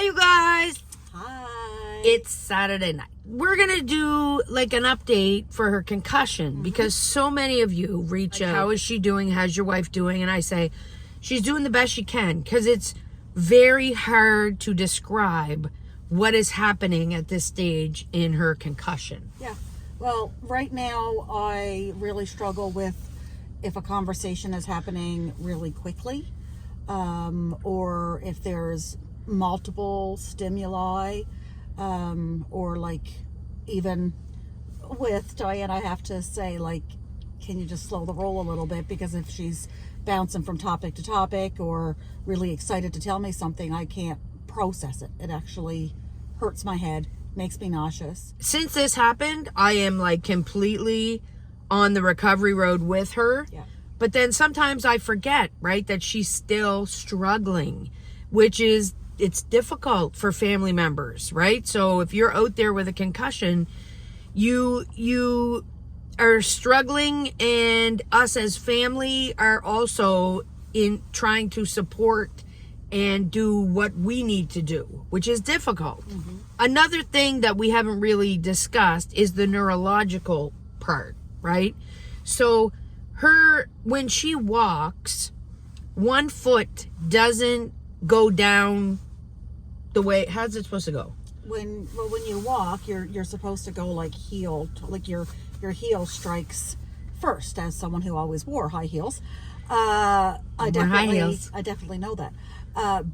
Hi, you guys. Hi. It's Saturday night. We're going to do like an update for her concussion because so many of you reach out. How is she doing? How's your wife doing? And I say, she's doing the best she can because it's very hard to describe what is happening at this stage in her concussion. Yeah. Well, right now I really struggle with if a conversation is happening really quickly, or if there's multiple stimuli, or like even with Diane, I have to say, like, can you just slow the roll a little bit? Because if she's bouncing from topic to topic or really excited to tell me something, I can't process it. It actually hurts my head, makes me nauseous. Since this happened, I am like completely on the recovery road with her. Yeah. But then sometimes I forget, right, that she's still struggling, which is, it's difficult for family members, right? So if you're out there with a concussion, you are struggling, and us as family are also in trying to support and do what we need to do, which is difficult. Another thing that we haven't really discussed is the neurological part, right? So when she walks, one foot doesn't go down the way, how's it supposed to go? When you walk, you're supposed to go like heel, like your heel strikes first. As someone who always wore high heels, I definitely know that.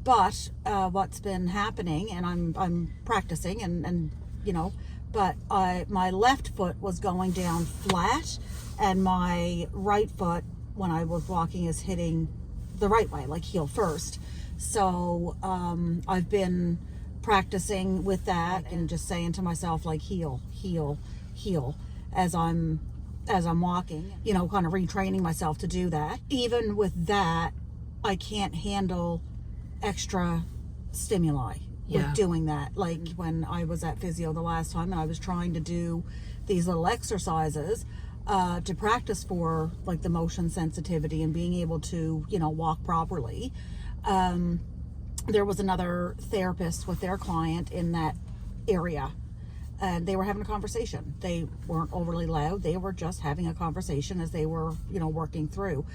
But what's been happening, and I'm practicing, and you know, but my left foot was going down flat, and my right foot, when I was walking, is hitting the right way, like heel first. So I've been practicing with that and just saying to myself, like, heel, heel, heel, as I'm walking, you know, kind of retraining myself to do that. Even with that, I can't handle extra stimuli with doing that. Like when I was at physio the last time and I was trying to do these little exercises to practice for like the motion sensitivity and being able to, you know, walk properly. There was another therapist with their client in that area, and they were having a conversation. They weren't overly loud. They were just having a conversation as they were, you know, working through.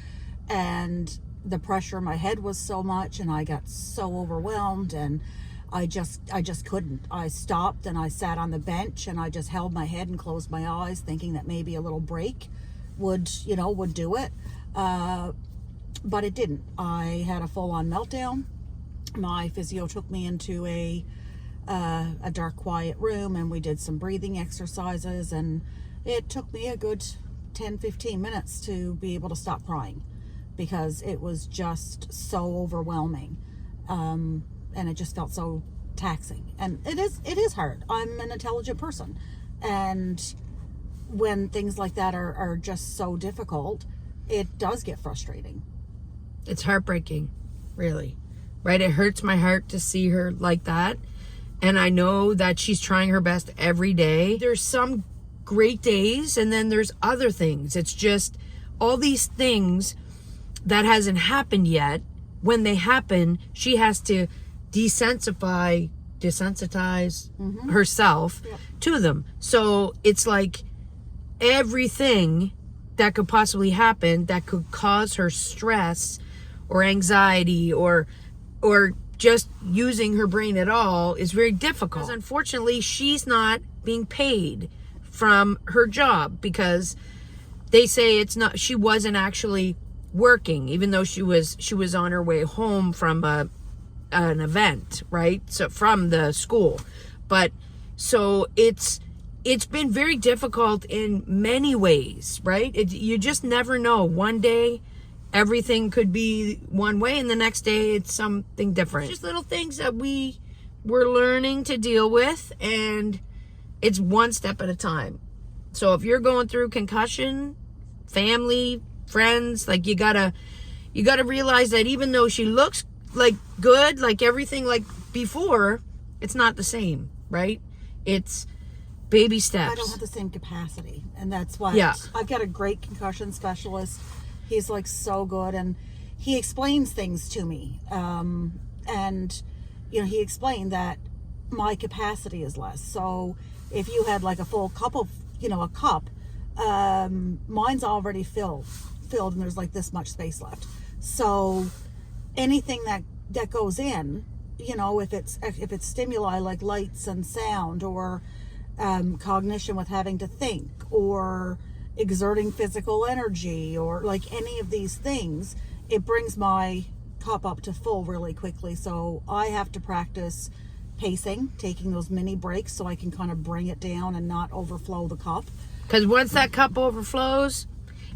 And the pressure in my head was so much, and I got so overwhelmed, and I just couldn't. I stopped and I sat on the bench and I just held my head and closed my eyes, thinking that maybe a little break would do it. But it didn't. I had a full-on meltdown. My physio took me into a dark, quiet room, and we did some breathing exercises, and it took me a good 10-15 minutes to be able to stop crying because it was just so overwhelming, and it just felt so taxing. And it is hard. I'm an intelligent person, and when things like that are just so difficult, it does get frustrating. It's heartbreaking, really, right? It hurts my heart to see her like that. And I know that she's trying her best every day. There's some great days, and then there's other things. It's just all these things that hasn't happened yet. When they happen, she has to desensitize herself to them. So it's like everything that could possibly happen that could cause her stress or anxiety or just using her brain at all is very difficult. Because unfortunately, she's not being paid from her job because they say she wasn't actually working, even though she was on her way home from an event, right? So from the school. But so it's been very difficult in many ways, right? You just never know. One day everything could be one way, and the next day it's something different. It's just little things that we're learning to deal with, and it's one step at a time. So if you're going through concussion, family, friends, like you gotta realize that even though she looks like good, like everything like before, it's not the same, right? It's baby steps. I don't have the same capacity, and that's why I've got a great concussion specialist. He's like so good, and he explains things to me. And he explained that my capacity is less. So if you had like a full cup of, a cup, mine's already filled and there's like this much space left. So anything that goes in, if it's stimuli like lights and sound, or cognition with having to think, or exerting physical energy, or like any of these things, it brings my cup up to full really quickly. So I have to practice pacing, taking those mini breaks so I can kind of bring it down and not overflow the cup. Because once that cup overflows,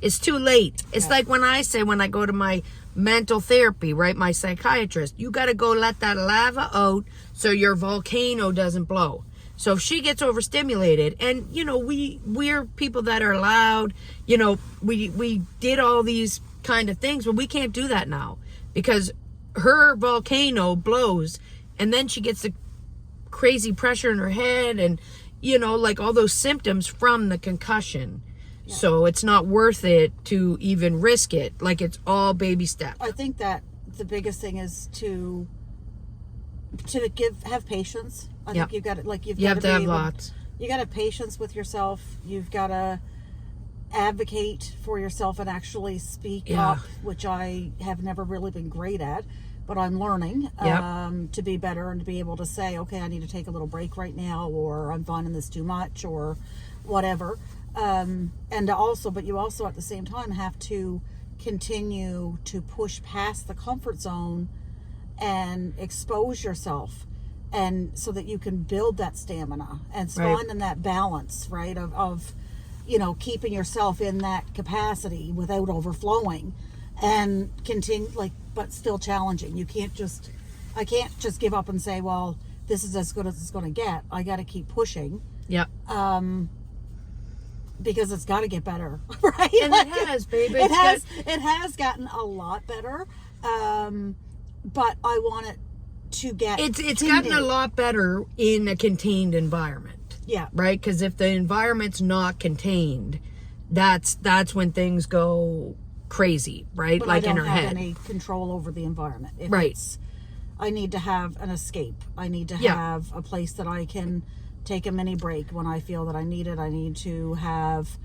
it's too late. It's like when I go to my mental therapy, right? My psychiatrist, you got to go let that lava out so your volcano doesn't blow. So if she gets overstimulated, and we're people that are loud, we did all these kind of things, but we can't do that now because her volcano blows, and then she gets the crazy pressure in her head, and like all those symptoms from the concussion. Yeah. So it's not worth it to even risk it. Like, it's all baby steps. I think that the biggest thing is to have patience. I think you've got to, you have to have lots. You got to have patience with yourself. You've got to advocate for yourself and actually speak up, which I have never really been great at, but I'm learning to be better and to be able to say, okay, I need to take a little break right now, or I'm finding this too much, or whatever. But you also at the same time have to continue to push past the comfort zone and expose yourself, and so that you can build that stamina and finding that balance, right, of keeping yourself in that capacity without overflowing, and continue, but still challenging. I can't just give up and say, well, this is as good as it's going to get. I got to keep pushing. Yep. Because it's got to get better, right? And it has, baby. It has gotten a lot better. But I want it to get. It's gotten a lot better in a contained environment. Yeah. Right? Because if the environment's not contained, that's when things go crazy, right? But like I in don't her have head. any control over the environment. Right. I need to have an escape. I need to have a place that I can take a mini break when I feel that I need it. I need to have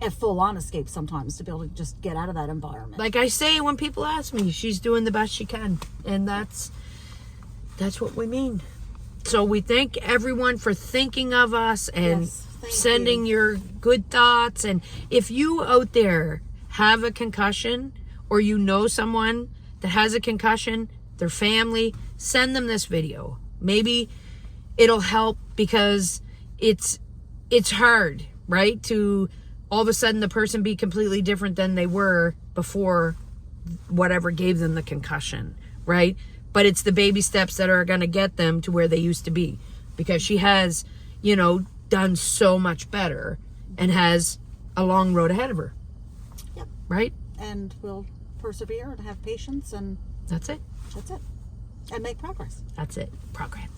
a full-on escape sometimes to be able to just get out of that environment. Like I say, when people ask me, she's doing the best she can, and that's what we mean. So we thank everyone for thinking of us and sending your good thoughts. And if you out there have a concussion, or someone that has a concussion, their family, send them this video. Maybe it'll help, because it's hard, right? To all of a sudden the person be completely different than they were before whatever gave them the concussion, right? But it's the baby steps that are going to get them to where they used to be, because she has, done so much better and has a long road ahead of her. Yep. Right? And we'll persevere and have patience, and that's it. And make progress. That's it. Progress.